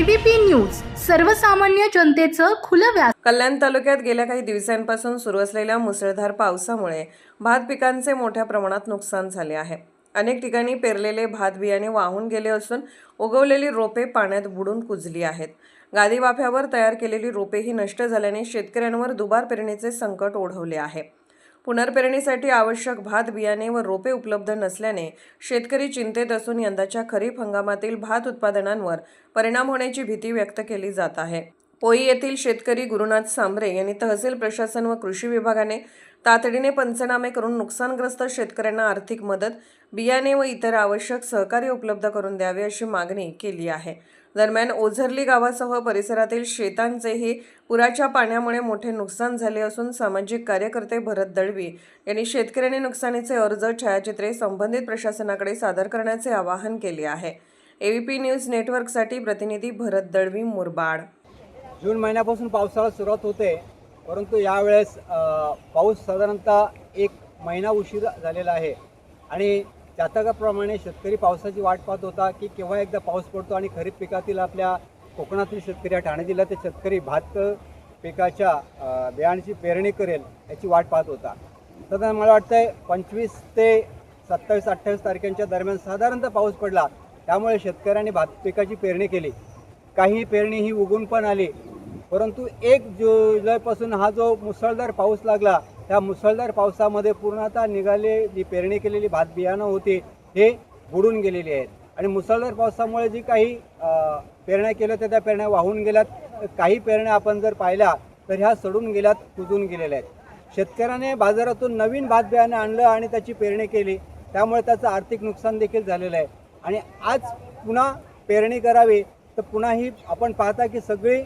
ABP news सर्वसामान्य जनतेचं खुलं व्यास। कल्याण तालुक्यात गेल्या काही दिवसांपासून सुरू असलेल्या मुसळधार पावसामुळे भात पिकांचे मोठ्या प्रमाणात नुकसान झाले आहे। अनेक ठिकाणी पेरलेले भात बियाणे वाहून गेले असून उगवलेली रोपे पाण्यात बुडून कुजली आहेत। गादी वाफ्यावर तयार केलेली रोपेही नष्ट झाल्याने शेतकऱ्यांवर दुबार पेरणीचे संकट ओढवले आहे। पुनर्पेरणीसाठी आवश्यक भात बियाणे व रोपे उपलब्ध नसल्याने शेतकरी चिंतेत असून यंदाच्या खरीप हंगामातील भात उत्पादनांवर परिणाम होण्याची भीती व्यक्त केली जात आहे। पोई येथील शेतकरी गुरुनाथ सांबरे यांनी तहसील प्रशासन व कृषी विभागाने तातडीने पंचनामे करून नुकसानग्रस्त शेतकऱ्यांना आर्थिक मदत, बियाणे व इतर आवश्यक सहकार्य उपलब्ध करून द्यावे अशी मागणी केली आहे। दरम्यान ओझरली गावासह परिसरातील शेतांचेही पुराच्या पाण्यामुळे मोठे नुकसान झाले असून सामाजिक कार्यकर्ते भरत दळवी यांनी शेतकऱ्यांनी नुकसानीचे अर्ज, छायाचित्रे संबंधित प्रशासनाकडे सादर करण्याचे आवाहन केले आहे। एबीपी न्यूज नेटवर्कसाठी प्रतिनिधी भरत दळवी, मुरबाड। जून महिन्यापासून पावसाळा सुरुवात होते, परंतु यावेळेस पाऊस साधारणतः 1 महिना उशीर झालेला आहे आणि जातकाप्रमाणे शेतकरी पावसाची वाट पाहत होता की केव्हा एकदा पाऊस पडतो आणि खरीप पिकातील आपल्या कोकणातील शेतकरी, ठाणे जिल्ह्यातील शेतकरी भात पिकाच्या बियाण्याची पेरणी करेल याची वाट पाहत होता। साधारण मला वाटतंय 25 ते 27-28 तारखेच्या दरम्यान साधारणतः पाऊस पडला, त्यामुळे शेतकऱ्यांनी भात पिकाची पेरणी केली। काही पेरणी ही उगून पण आली, परंतु 1 जुलैपासून हा जो मुसळधार पाऊस लागला, त्या मुसळधार पावसामध्ये पूर्णतः जी पेरणी केलेली भात बियाणं होती हे बुडून गेलेली आहेत आणि मुसळधार पावसामुळे जी काही पेरण्या केल्या त्या पेरण्या वाहून गेल्यात। काही पेरण्या आपण जर पाहिल्या तर ह्या सडून गेल्यात, कुजून गेलेल्या आहेत। शेतकऱ्याने बाजारातून नवीन भात बियाणं आणलं आणि त्याची पेरणी केली, त्यामुळे त्याचं आर्थिक नुकसान देखील झालेलं आहे आणि आज पुन्हा पेरणी करावी तर पुन्हा ही आपण पाहता की सगळी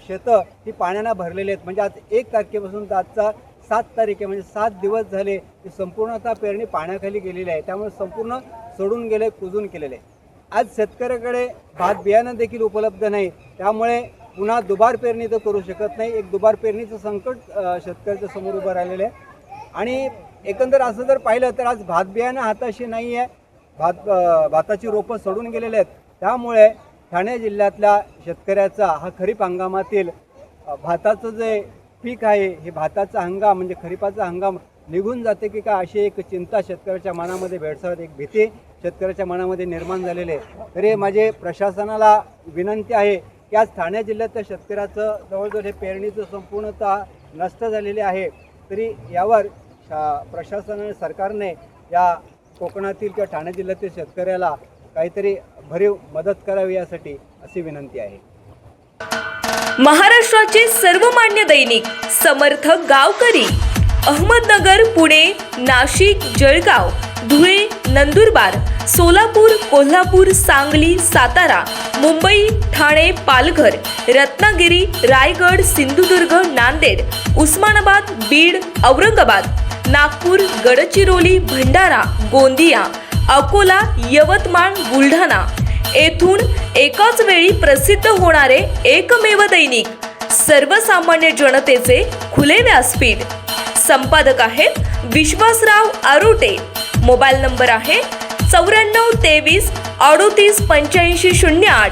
शेतं ही पाण्यानं भरलेली आहेत। म्हणजे आज 1 तारखेपासून तर आजचा 7 तारीख आहे, म्हणजे 7 दिवस झाले की संपूर्णतः पेरणी पाण्याखाली गेलेली आहे, त्यामुळे संपूर्ण सडून गेले, कुजून केलेले आहे। आज शेतकऱ्याकडे भात बियाणं देखील उपलब्ध नाही, त्यामुळे पुन्हा दुबार पेरणी तर करू शकत नाही। एक दुबार पेरणीचं संकट शेतकऱ्याच्या समोर उभं राहिलेलं आहे आणि एकंदर असं जर पाहिलं तर आज भात बियाणं हाताशी नाही आहे, भाताची रोपं सडून गेलेले आहेत। त्यामुळे ठाणे जिल्ह्यातल्या शेतकऱ्याचा हा खरीप हंगामातील भाताचं जे पीक आहे, हे भाताचा हंगाम म्हणजे खरीपाचा हंगाम निघून जाते की काय अशी एक चिंता शेतकऱ्याच्या मनामध्ये भेडसावत, एक भीती शेतकऱ्याच्या मनामध्ये निर्माण झालेली आहे। तरी माझे प्रशासनाला विनंती आहे की आज ठाणे जिल्ह्यातल्या शेतकऱ्याचं जवळजवळ हे पेरणीचं संपूर्णतः नष्ट झालेले आहे, तरी यावर प्रशासनाने, सरकारने या कोकणातील किंवा ठाणे जिल्ह्यातील शेतकऱ्याला काहीतरी भरीव मदत करावी यासाठी अशी विनंती आहे। महाराष्ट्राचे सर्वमान्य दैनिक समर्थ गावकरी अहमदनगर, पुणे, नाशिक, जळगाव, धुळे, नंदुरबार, सोलापूर, कोल्हापूर, सांगली, सातारा, मुंबई, ठाणे, पालघर, रत्नागिरी, रायगड, सिंधुदुर्ग, नांदेड, उस्मानाबाद, बीड, औरंगाबाद, नागपूर, गडचिरोली, भंडारा, गोंदिया, अकोला, यवतमाळ, बुलढाणा येथून एकाच वेळी प्रसिद्ध होणारे एकमेव दैनिक सर्वसामान्य जनतेचे खुले व्यासपीठ। संपादक आहेत विश्वासराव आरोटे। मोबाईल नंबर आहे 94 23 38 85 08।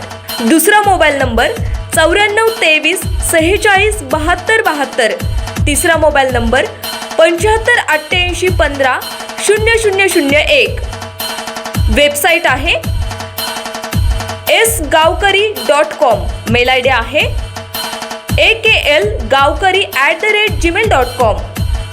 दुसरा मोबाईल नंबर 94 23 46 72 72। तिसरा मोबाईल नंबर 75 88 15 0001। वेबसाईट आहे sgavkari.com। मेल आयडी आहे akl gavkari@gmail.com।